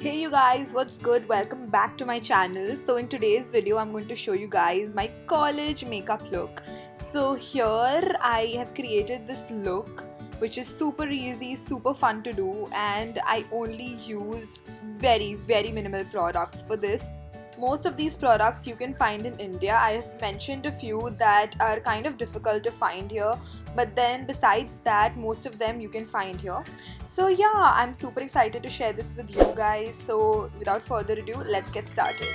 Hey you guys, what's good? Welcome back to my channel. So in today's video I'm going to show you guys my college makeup look. So here I have created this look which is super easy, super fun to do, and I only used very minimal products for this. Most of these products you can find in India. I have mentioned a few that are kind of difficult to find here, but then besides that most of them you can find here. So yeah, I'm super excited to share this with you guys. So without further ado, let's get started.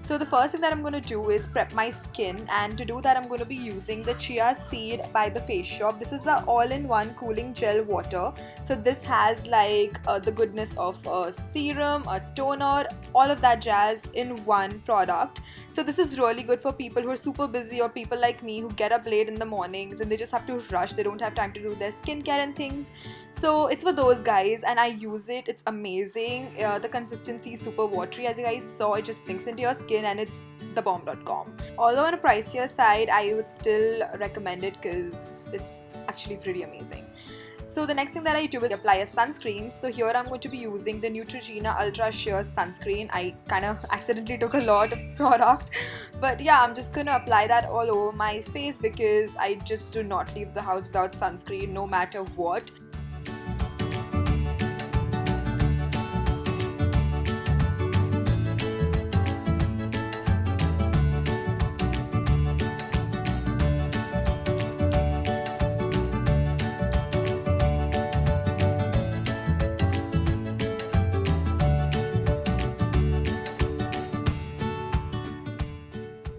So the first thing that I'm going to do is prep my skin, and to do that I'm going to be using the chia seed by the Face Shop. This is the all-in-one cooling gel water. So this has like the goodness of a serum, a toner, all of that jazz in one product. So this is really good for people who are super busy, or people like me who get up late in the mornings and they just have to rush, they don't have time to do their skincare and things. So it's for those guys, and I use it. It's amazing. The consistency is super watery, as you guys saw. It just sinks into your skin and it's thebomb.com. Although on a pricier side, I would still recommend it because it's actually pretty amazing. So the next thing that I do is apply a sunscreen. So here I'm going to be using the Neutrogena Ultra Sheer Sunscreen. I kind of accidentally took a lot of product, but yeah, I'm just going to apply that all over my face because I just do not leave the house without sunscreen no matter what.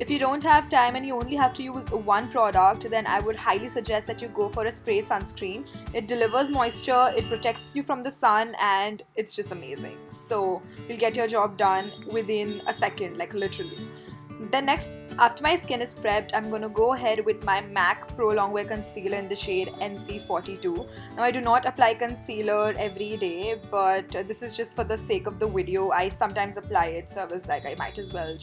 If you don't have time and you only have to use one product, then I would highly suggest that you go for a spray sunscreen. It delivers moisture, it protects you from the sun, and it's just amazing. So you'll get your job done within a second, like literally. Then next, after my skin is prepped, I'm going to go ahead with my MAC Pro Longwear Concealer in the shade NC42. Now I do not apply concealer every day, but this is just for the sake of the video. I sometimes apply it, so I was like, I might as well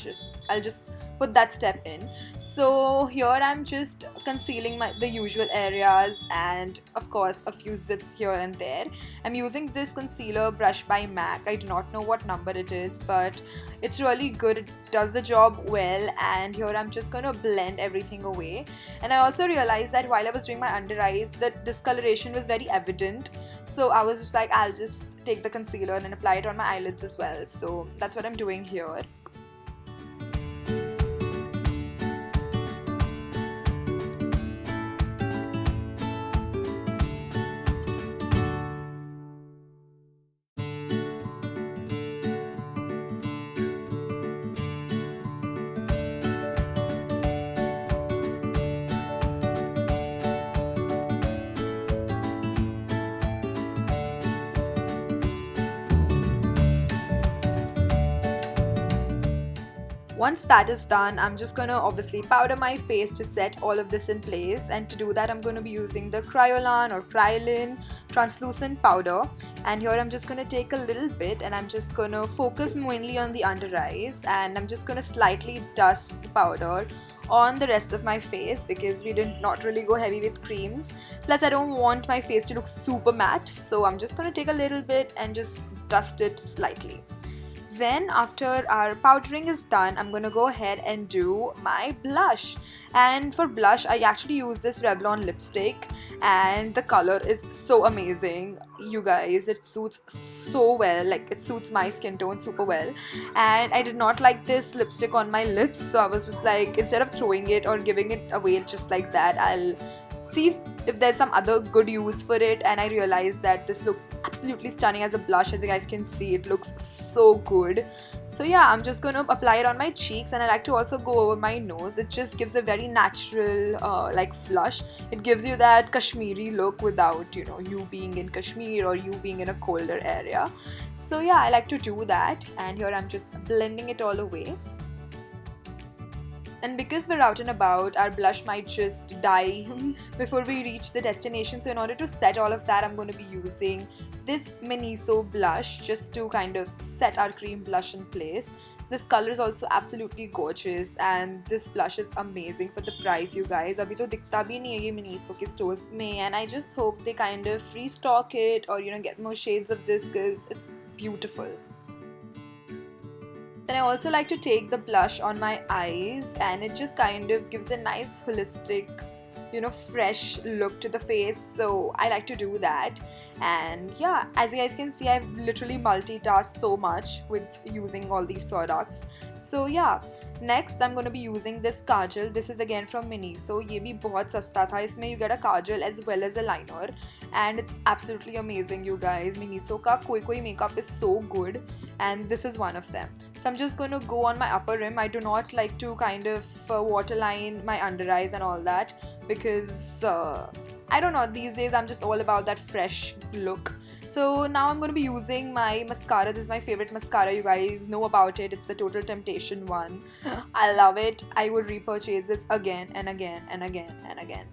I'll just put that step in. So here I'm just concealing the usual areas, and of course a few zits here and there. I'm using this concealer brush by MAC. I do not know what number it is, but it's really good. It does the job well, and here I'm just going to blend everything away. And I also realized that while I was doing my under eyes, the discoloration was very evident. So I was just like, I'll just take the concealer and apply it on my eyelids as well. So that's what I'm doing here. Once that is done, I'm just going to obviously powder my face to set all of this in place, and to do that I'm going to be using the Kryolan or Kryolan translucent powder. And here I'm just going to take a little bit and I'm just going to focus mainly on the under eyes, and I'm just going to slightly dust the powder on the rest of my face because we did not really go heavy with creams. Plus I don't want my face to look super matte, so I'm just going to take a little bit and just dust it slightly. Then after our powdering is done, I'm going to go ahead and do my blush. And for blush, I actually use this Revlon lipstick, and the color is so amazing. You guys, it suits so well, like it suits my skin tone super well. And I did not like this lipstick on my lips, so I was just like, instead of throwing it or giving it away just like that, I'll see if there's some other good use for it. And I realized that this looks absolutely stunning as a blush. As you guys can see, it looks so good. So yeah, I'm just going to apply it on my cheeks, and I like to also go over my nose. It just gives a very natural like flush. It gives you that Kashmiri look without, you know, you being in Kashmir or you being in a colder area. So yeah, I like to do that, and here I'm just blending it all away. And because we're out and about, our blush might just die before we reach the destination. So in order to set all of that, I'm going to be using this Miniso blush just to kind of set our cream blush in place. This color is also absolutely gorgeous, and this blush is amazing for the price, you guys. अभी तो दिखता भी नहीं है ये Miniso के stores में, and I just hope they kind of restock it or, you know, get more shades of this because it's beautiful. Then I also like to take the blush on my eyes, and it just kind of gives a nice holistic, fresh look to the face. So I like to do that. And yeah, as you guys can see, I've literally multitasked so much with using all these products. So yeah, next I'm going to be using this kajal. This is again from Miniso. ये भी बहुत सस्ता था. इसमें you get a kajal as well as a liner, and it's absolutely amazing, you guys. Miniso का कोई makeup is so good, and this is one of them. So I'm just going to go on my upper rim. I do not like to kind of waterline my under eyes and all that, because I don't know, these days I'm just all about that fresh look. So now I'm going to be using my mascara. This is my favorite mascara, you guys know about it. It's the Total Temptation one. I love it. I would repurchase this again and again and again and again.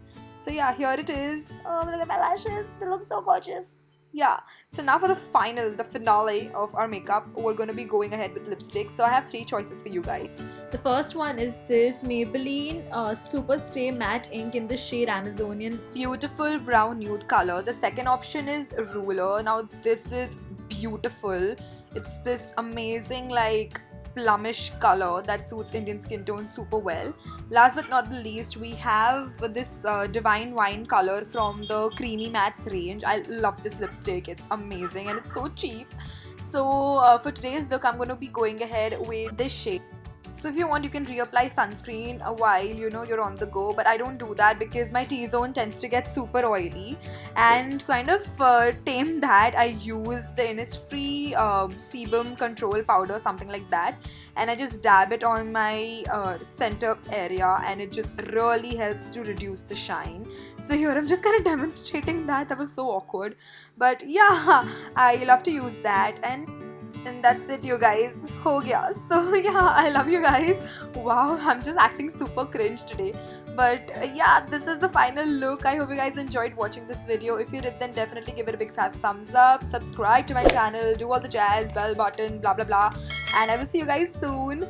So yeah, here it is. Oh, look at my lashes. They look so gorgeous. Yeah, so now for the finale of our makeup, we're going to be going ahead with lipstick. So I have 3 choices for you guys. The first one is this Maybelline Super Stay Matte Ink in the shade Amazonian. Beautiful brown nude color. The second option is Ruler. Now this is beautiful. It's this amazing like plumish color that suits Indian skin tone super well. Last but not the least, we have this Divine Wine color from the Creamy Mattes range. I love this lipstick. It's amazing and it's so cheap. So for today's look, I'm going to be going ahead with this shade. So if you want, you can reapply sunscreen while you're on the go, but I don't do that because my T-zone tends to get super oily, and kind of tame that, I use the Innisfree sebum control powder, something like that, and I just dab it on my center area, and it just really helps to reduce the shine. So here I'm just kind of demonstrating that. That was so awkward, but yeah, I love to use that. And that's it, you guys. Ho gaya. So yeah, I love you guys. Wow, I'm just acting super cringe today. But yeah, this is the final look. I hope you guys enjoyed watching this video. If you did, then definitely give it a big fat thumbs up. Subscribe to my channel. Do all the jazz, bell button, blah blah blah. And I will see you guys soon.